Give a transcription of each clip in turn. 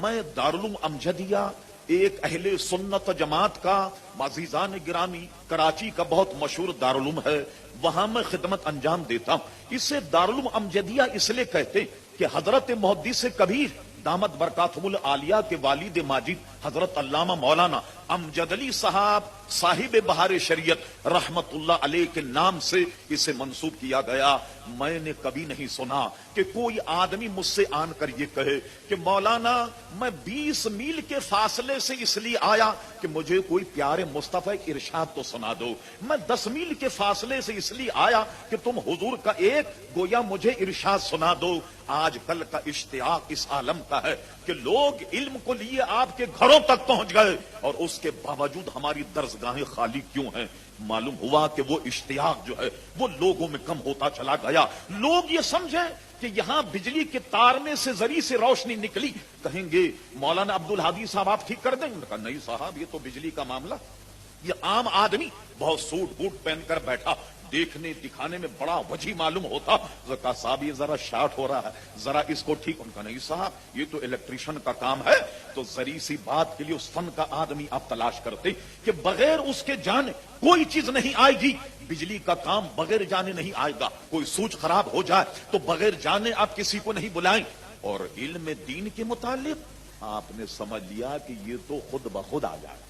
میں دارالعلوم امجدیہ ایک اہل سنت جماعت کا معززان گرامی کراچی کا بہت مشہور دارالعلوم ہے، وہاں میں خدمت انجام دیتا ہوں۔ اسے دارالعلوم امجدیہ اس لیے کہتے ہیں کہ حضرت محدث کبیر دامت برکاتہم العالیہ کے والد ماجد حضرت علامہ مولانا امجد علی صاحب بہار شریعت رحمت اللہ علیہ کے نام سے اسے منسوب کیا گیا۔ میں نے کبھی نہیں سنا کہ کوئی آدمی مجھ سے آن کر یہ کہے کہ مولانا میں 20 میل کے فاصلے سے اس لیے آیا کہ مجھے کوئی پیارے مصطفیٰ کی ارشاد تو سنا دو، میں 10 میل کے فاصلے سے اس لیے آیا کہ تم حضور کا ایک گویا مجھے ارشاد سنا دو۔ آج کل کا اشتیاق اس عالم کا ہے کہ لوگ علم کو لیے آپ کے گھروں تک پہنچ گئے، اور اس کے باوجود ہماری درسگاہیں خالی کیوں ہیں؟ معلوم ہوا کہ وہ اشتیاق جو ہے وہ لوگوں میں کم ہوتا چلا گیا۔ لوگ یہ سمجھیں کہ یہاں بجلی کے تار میں سے ذریعے سے روشنی نکلی، کہیں گے مولانا عبدالہادی صاحب آپ ٹھیک کر دیں گے؟ کہا نہیں صاحب، یہ تو بجلی کا معاملہ، یہ عام آدمی بہت سوٹ بوٹ پہن کر بیٹھا دیکھنے دکھانے میں بڑا وجی معلوم ہوتا، کہا صاحب یہ ذرا شارٹ ہو رہا ہے، ذرا اس کو ٹھیک۔ ان کا نہیں صاحب یہ تو الیکٹریشین کا کام ہے۔ تو ذری سی بات کے لیے اس فن کا آدمی آپ تلاش کرتے کہ بغیر اس کے جانے کوئی چیز نہیں آئے گی۔ بجلی کا کام بغیر جانے نہیں آئے گا، کوئی سوچ خراب ہو جائے تو بغیر جانے آپ کسی کو نہیں بلائیں۔ اور علم دین کے متعلق آپ نے سمجھ لیا کہ یہ تو خود بخود آ جائے۔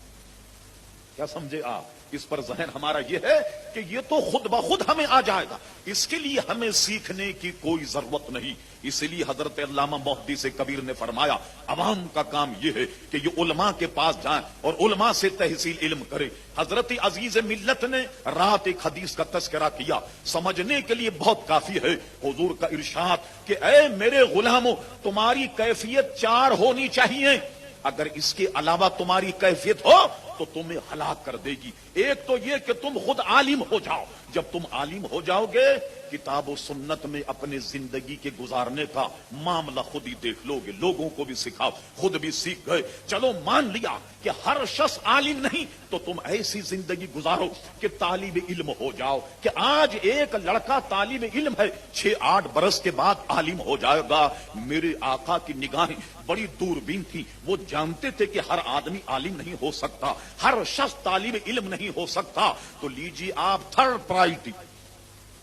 کیا سمجھے آپ؟ اس پر ذہن ہمارا یہ ہے کہ یہ تو خود بخود ہمیں آ جائے گا، اس کے لیے ہمیں سیکھنے کی کوئی ضرورت نہیں۔ اس لیے حضرت علامہ محدث کبیر نے فرمایا عوام کا کام یہ ہے کہ یہ علماء کے پاس جائیں اور علماء سے تحصیل علم کرے۔ حضرت عزیز ملت نے رات ایک حدیث کا تذکرہ کیا، سمجھنے کے لیے بہت کافی ہے۔ حضور کا ارشاد کہ اے میرے غلاموں، تمہاری کیفیت 4 ہونی چاہیے، اگر اس کے علاوہ تمہاری کیفیت ہو تو تمہیں ہلاک کر دے گی۔ ایک تو یہ کہ تم خود عالم ہو جاؤ، جب تم عالم ہو جاؤ گے کتاب و سنت میں اپنے زندگی کے گزارنے کا معاملہ خود ہی دیکھ لو گے، لوگوں کو بھی سکھاؤ، خود بھی سیکھ گئے۔ چلو مان لیا کہ ہر شخص عالم نہیں، تو تم ایسی زندگی گزارو کہ طالب علم ہو جاؤ، کہ آج ایک لڑکا طالب علم ہے 6-8 برس کے بعد عالم ہو جائے گا۔ میرے آقا کی نگاہیں بڑی دوربین تھی، وہ جانتے تھے کہ ہر آدمی عالم نہیں ہو سکتا، ہر شخص طالب علم نہیں ہو سکتا۔ تو لیجیے آپ تھرڈ پرائرٹی،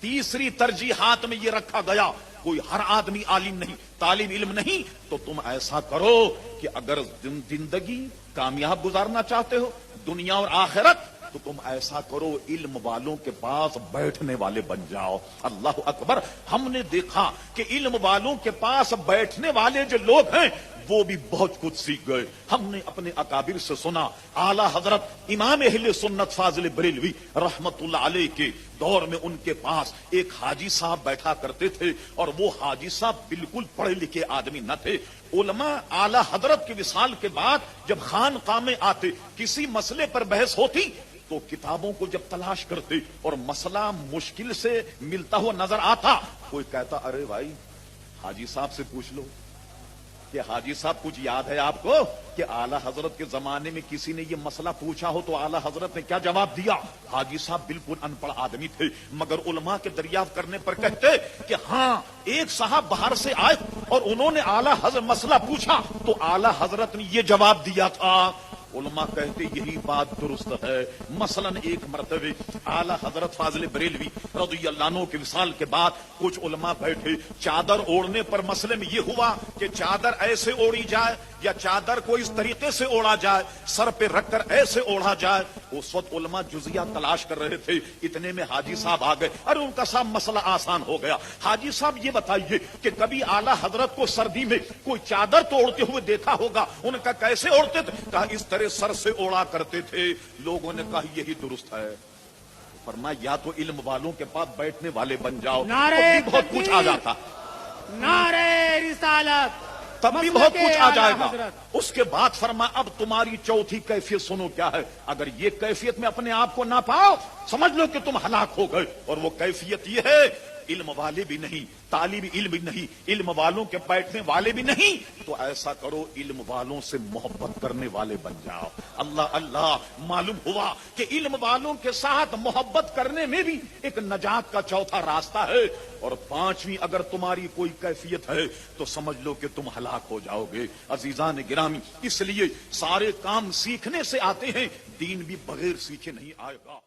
تیسری ترجیحات میں یہ رکھا گیا، کوئی ہر آدمی عالم نہیں، طالب علم نہیں، تو تم ایسا کرو کہ اگر زندگی کامیاب گزارنا چاہتے ہو دنیا اور آخرت، تو تم ایسا کرو علم والوں کے پاس بیٹھنے والے بن جاؤ۔ اللہ اکبر! ہم نے دیکھا کہ علم والوں کے پاس بیٹھنے والے جو لوگ ہیں وہ بھی بہت کچھ سیکھ گئے۔ ہم نے اپنے اکابر سے سنا، اعلی حضرت امام اہل سنت فاضل بریلوی رحمت اللہ علیہ کے دور میں ان کے پاس ایک حاجی صاحب بیٹھا کرتے تھے، اور وہ حاجی صاحب بالکل پڑھے لکھے آدمی نہ تھے۔ علماء اعلی حضرت کے وصال کے بعد جب خانقاہ میں آتے، کسی مسئلے پر بحث ہوتی تو کتابوں کو جب تلاش کرتے اور مسئلہ مشکل سے ملتا ہوا نظر آتا، کوئی کہتا ارے بھائی حاجی صاحب سے پوچھ لو کہ حاجی صاحب کچھ یاد ہے آپ کو کہ اعلی حضرت کے زمانے میں کسی نے یہ مسئلہ پوچھا ہو تو اعلی حضرت نے کیا جواب دیا؟ حاجی صاحب بالکل ان پڑھ آدمی تھے، مگر علماء کے دریافت کرنے پر کہتے کہ ہاں ایک صاحب باہر سے آئے اور انہوں نے اعلی حضرت مسئلہ پوچھا تو اعلی حضرت نے یہ جواب دیا تھا۔ علماء کہتے یہی بات درست ہے۔ مثلا ایک مرتبہ اعلی حضرت فاضل بریلوی رضی اللہ عنہ کے وصال کے بعد کچھ علماء بیٹھے، چادر اوڑھنے پر مسئلے میں یہ ہوا کہ چادر ایسے اوڑھی جائے یا چادر کو اس طریقے سے اوڑھا جائے، سر پہ رکھ کر ایسے اوڑھا جائے۔ اس وقت علماء جزیہ تلاش کر رہے تھے، اتنے میں حاجی صاحب آ گئے، ارے ان کا صاحب مسئلہ آسان ہو گیا۔ حاجی صاحب یہ بتائیے کہ کبھی اعلی حضرت کو سردی میں کوئی چادر تو اوڑھتے ہوئے دیکھا ہوگا، ان کا کیسے اوڑھتے تھے؟ کہا اس طرح سر سے اوڑھا کرتے تھے۔ لوگوں نے کہا یہی درست ہے۔ فرمایا یا تو علم والوں کے پاس بیٹھنے والے بن جاؤ، نعرہ بہت کچھ آ جاتا، نعرہ رسالت، تب بھی بہت کچھ آ جائے گا۔ اس کے بعد فرمایا اب تمہاری چوتھی کیفیت سنو کیا ہے، اگر یہ کیفیت میں اپنے آپ کو نہ پاؤ سمجھ لو کہ تم ہلاک ہو گئے، اور وہ کیفیت یہ ہے علم والے بھی نہیں، طالب علم بھی نہیں، علم والوں کے بیٹھنے والے بھی نہیں، تو ایسا کرو علم والوں سے محبت کرنے والے بن جاؤ۔ اللہ اللہ، معلوم ہوا کہ علم والوں کے ساتھ محبت کرنے میں بھی ایک نجات کا چوتھا راستہ ہے، اور پانچویں اگر تمہاری کوئی کیفیت ہے تو سمجھ لو کہ تم ہلاک ہو جاؤ گے۔ عزیزان گرامی، اس لیے سارے کام سیکھنے سے آتے ہیں، دین بھی بغیر سیکھے نہیں آئے گا۔